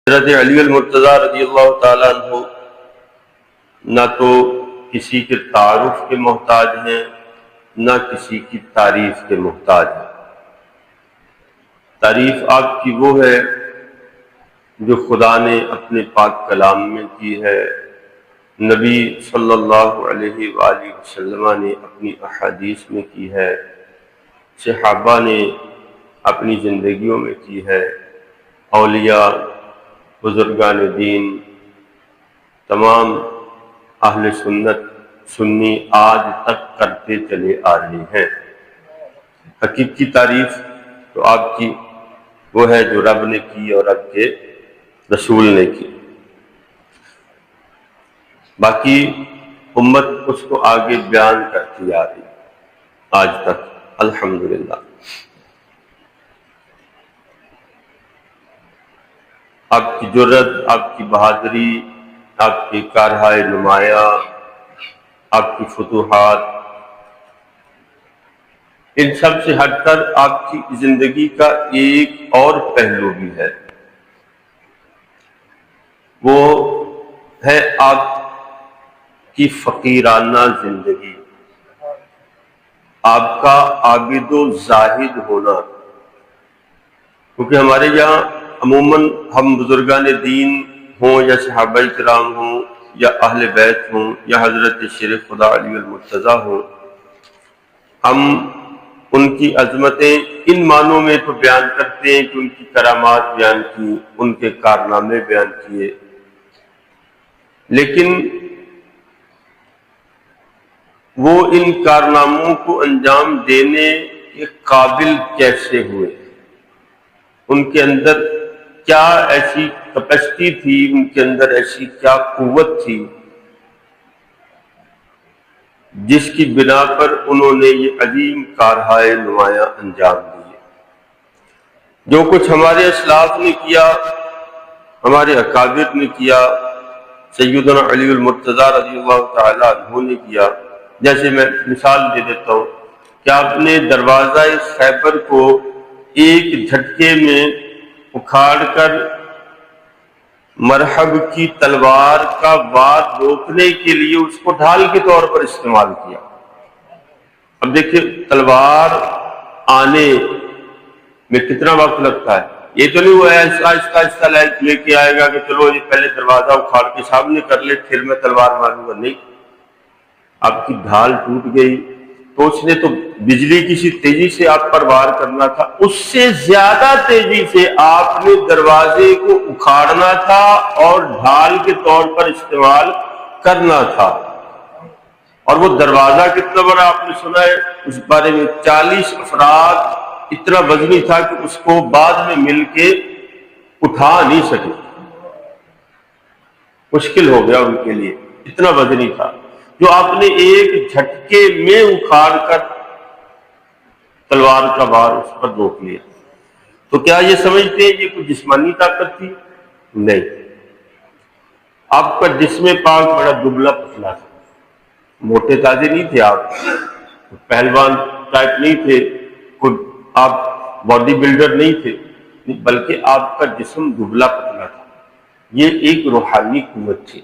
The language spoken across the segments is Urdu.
حضرت علی المرتضیٰ رضی اللہ تعالیٰ عنہ نہ تو کسی کے تعارف کے محتاج ہیں نہ کسی کی تعریف کے محتاج ہیں۔ تعریف آپ کی وہ ہے جو خدا نے اپنے پاک کلام میں کی ہے، نبی صلی اللہ علیہ وآلہ وسلم نے اپنی احادیث میں کی ہے، صحابہ نے اپنی زندگیوں میں کی ہے، اولیاء بزرگان دین تمام اہل سنت سنی آج تک کرتے چلے آ رہے ہیں۔ حقیقی تعریف تو آپ کی وہ ہے جو رب نے کی اور رب کے رسول نے کی، باقی امت اس کو آگے بیان کرتی آ رہی آج تک الحمدللہ۔ آپ کی جرت، آپ کی بہادری، آپ کی کارہائے نمایاں، آپ کی فتوحات، ان سب سے ہٹ کر آپ کی زندگی کا ایک اور پہلو بھی ہے، وہ ہے آپ کی فقیرانہ زندگی، آپ کا عابد و زاہد ہونا۔ کیونکہ ہمارے یہاں عموماً ہم بزرگان دین ہوں یا صحابہ کرام ہوں یا اہل بیت ہوں یا حضرت شیر خدا علی المرتضیٰ ہوں، ہم ان کی عظمتیں ان معنوں میں تو بیان کرتے ہیں کہ ان کی کرامات بیان کی، ان کے کارنامے بیان کیے، لیکن وہ ان کارناموں کو انجام دینے کے قابل کیسے ہوئے، ان کے اندر کیا ایسی کیپیسٹی تھی، ان کے اندر ایسی کیا قوت تھی جس کی بنا پر انہوں نے یہ عظیم کارہائے نمایاں انجام دیے۔ جو کچھ ہمارے اسلاف نے کیا، ہمارے اکابر نے کیا، سیدنا علی المرتضیٰ رضی اللہ تعالیٰ عنہ نے کیا، جیسے میں مثال دے دیتا ہوں کہ آپ نے دروازہ خیبر کو ایک جھٹکے میں اکھاڑ کر مرحب کی تلوار کا وار روکنے کے لیے اس کو ڈھال کے طور پر استعمال کیا۔ اب دیکھیں تلوار آنے میں کتنا وقت لگتا ہے، یہ تو نہیں وہ آہستہ آہستہ لے کے آئے گا کہ چلو یہ پہلے دروازہ اکھاڑ کے سامنے کر لے پھر میں تلوار ماروں گا، نہیں، آپ کی ڈھال ٹوٹ گئی تو اس نے تو بجلی کسی تیزی سے آپ پر وار کرنا تھا، اس سے زیادہ تیزی سے آپ نے دروازے کو اکھاڑنا تھا اور ڈھال کے طور پر استعمال کرنا تھا۔ اور وہ دروازہ کتنا بڑا آپ نے سنا ہے اس بارے میں، 40 افراد اتنا وزنی تھا کہ اس کو بعد میں مل کے اٹھا نہیں سکے، مشکل ہو گیا ان کے لیے، اتنا وزنی تھا جو آپ نے ایک جھٹکے میں اکھاڑ کر تلوار کا وار اس پر روک لیا۔ تو کیا یہ سمجھتے ہیں یہ کوئی جسمانی طاقت تھی؟ نہیں، آپ کا جسم پاک بڑا دبلا پتلا تھا، موٹے تازے نہیں تھے، آپ پہلوان ٹائپ نہیں تھے، کوئی آپ باڈی بلڈر نہیں تھے، بلکہ آپ کا جسم دبلا پتلا تھا۔ یہ ایک روحانی قوت تھی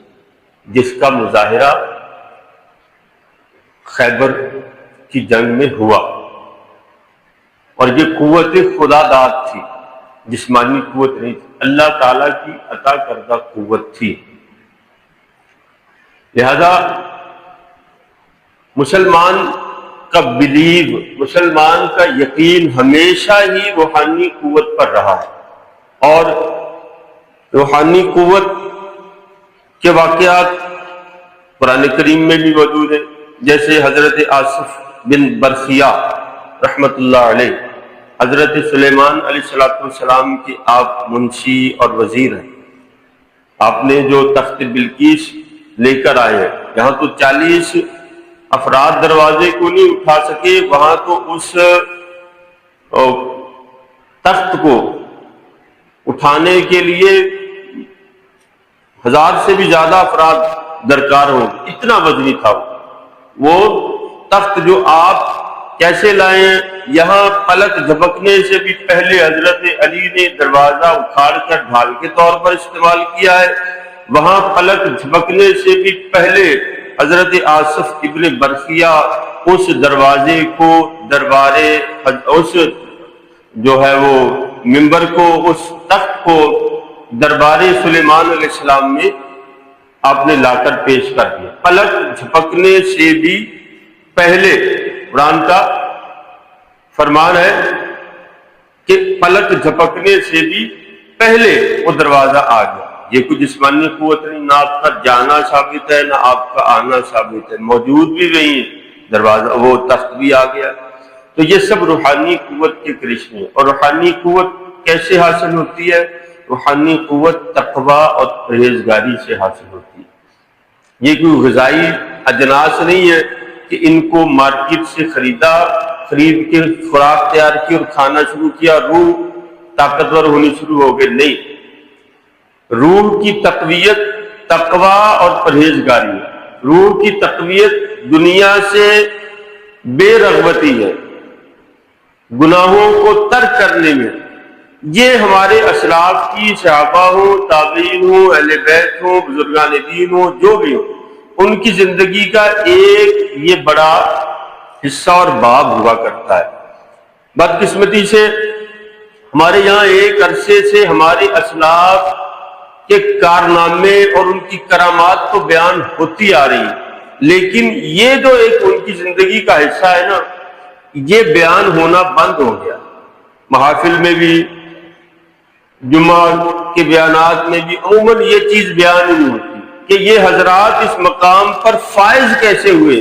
جس کا مظاہرہ خیبر کی جنگ میں ہوا، اور یہ قوت خدا داد تھی، جسمانی قوت نہیں تھی، اللہ تعالیٰ کی عطا کردہ قوت تھی۔ لہذا مسلمان کا مسلمان کا یقین ہمیشہ ہی روحانی قوت پر رہا ہے، اور روحانی قوت کے واقعات قرآن کریم میں بھی موجود ہیں، جیسے حضرت آصف بن برخیہ رحمت اللہ علیہ، حضرت سلیمان علیہ السلام کے آپ منشی اور وزیر ہیں، آپ نے جو تخت بلقیس لے کر آئے ہیں، یہاں تو 40 افراد دروازے کو نہیں اٹھا سکے، وہاں تو اس تخت کو اٹھانے کے لیے 1000 سے بھی زیادہ افراد درکار ہوں، اتنا وزنی تھا وہ تخت جو آپ کیسے لائیں؟ یہاں پلک جھپکنے سے بھی پہلے حضرت علی نے دروازہ اکھاڑ کر ڈھال کے طور پر استعمال کیا ہے، وہاں پلک جھپکنے سے بھی پہلے حضرت آصف ابن برقیہ اس دروازے کو دربارے اس جو ہے وہ منبر کو، اس تخت کو دربار سلیمان علیہ السلام میں آپ نے لا کر پیش کر دیا، پلک جھپکنے سے بھی پہلے۔ قرآن کا فرمان ہے کہ پلک جھپکنے سے بھی پہلے وہ دروازہ آ گیا۔ یہ کوئی جسمانی قوت نہیں، نہ آپ کا جانا ثابت ہے نہ آپ کا آنا ثابت ہے، موجود بھی نہیں دروازہ، وہ تخت بھی آ گیا۔ تو یہ سب روحانی قوت کے کرشمے۔ اور روحانی قوت کیسے حاصل ہوتی ہے؟ روحانی قوت تقویٰ اور پرہیزگاری سے حاصل ہوتی ہے۔ یہ کوئی غذائی اجناس نہیں ہے کہ ان کو مارکیٹ سے خرید کے خوراک تیار کی اور کھانا شروع کیا، روح طاقتور ہونی شروع ہو گئی، نہیں۔ روح کی تقویت تقویٰ اور پرہیزگاری ہے۔ روح کی تقویت دنیا سے بے رغبتی ہے، گناہوں کو ترک کرنے میں۔ یہ ہمارے اسلاف کی صحابہ ہوں، تابعین ہوں، اہل بیت ہوں، بزرگان دین ہوں، جو بھی ہوں، ان کی زندگی کا ایک یہ بڑا حصہ اور باب ہوا کرتا ہے۔ بدقسمتی سے ہمارے یہاں ایک عرصے سے ہمارے اسلاف کے کارنامے اور ان کی کرامات تو بیان ہوتی آ رہی، لیکن یہ جو ایک ان کی زندگی کا حصہ ہے نا، یہ بیان ہونا بند ہو گیا۔ محافل میں بھی، جمعہ کے بیانات میں بھی عموماً یہ چیز بیان نہیں ہوتی کہ یہ حضرات اس مقام پر فائز کیسے ہوئے۔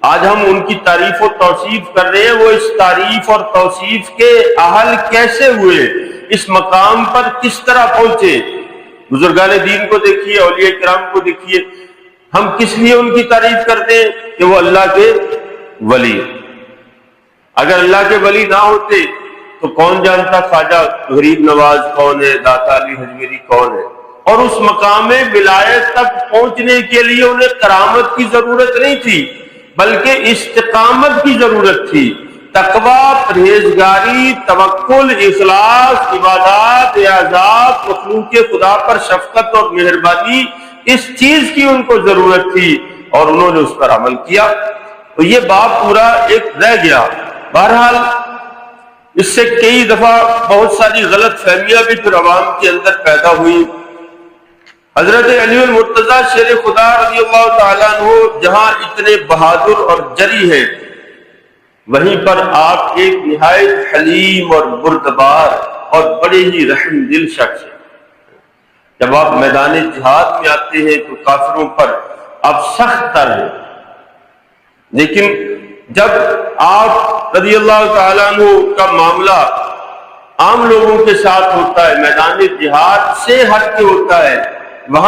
آج ہم ان کی تعریف و توصیف کر رہے ہیں، وہ اس تعریف اور توصیف کے اہل کیسے ہوئے، اس مقام پر کس طرح پہنچے۔ بزرگان دین کو دیکھیے، اولیاء کرام کو دیکھیے، ہم کس لیے ان کی تعریف کرتے ہیں کہ وہ اللہ کے ولی۔ اگر اللہ کے ولی نہ ہوتے تو کون جانتا خواجہ غریب نواز کون ہے، داتا علی حجویری کون ہے۔ اور اس مقام ولایت تک پہنچنے کے لیے انہیں کرامت کی ضرورت نہیں تھی، بلکہ استقامت کی ضرورت تھی۔ تقویٰ، پرہیزگاری، توکل، اخلاص، عبادات، اعزاز، مخلوق خدا پر شفقت اور مہربانی، اس چیز کی ان کو ضرورت تھی اور انہوں نے اس پر عمل کیا۔ تو یہ باب پورا ایک رہ گیا۔ بہرحال اس سے کئی دفعہ بہت ساری غلط فہمیاں بھی پھر عوام کے اندر پیدا ہوئی۔ حضرت علی المرتضیٰ شیر خدا رضی اللہ تعالیٰ عنہ جہاں اتنے بہادر اور جری ہیں، وہیں پر آپ ایک نہایت حلیم اور بردبار اور بڑے ہی رحم دل شخص ہیں۔ جب آپ میدان جہاد میں آتے ہیں تو کافروں پر آپ سخت تر ہیں، لیکن جب آپ رضی اللہ تعالیٰ عنہ کا معاملہ عام لوگوں کے ساتھ ہوتا ہے، میدان جہاد سے ہٹ کے ہوتا ہے،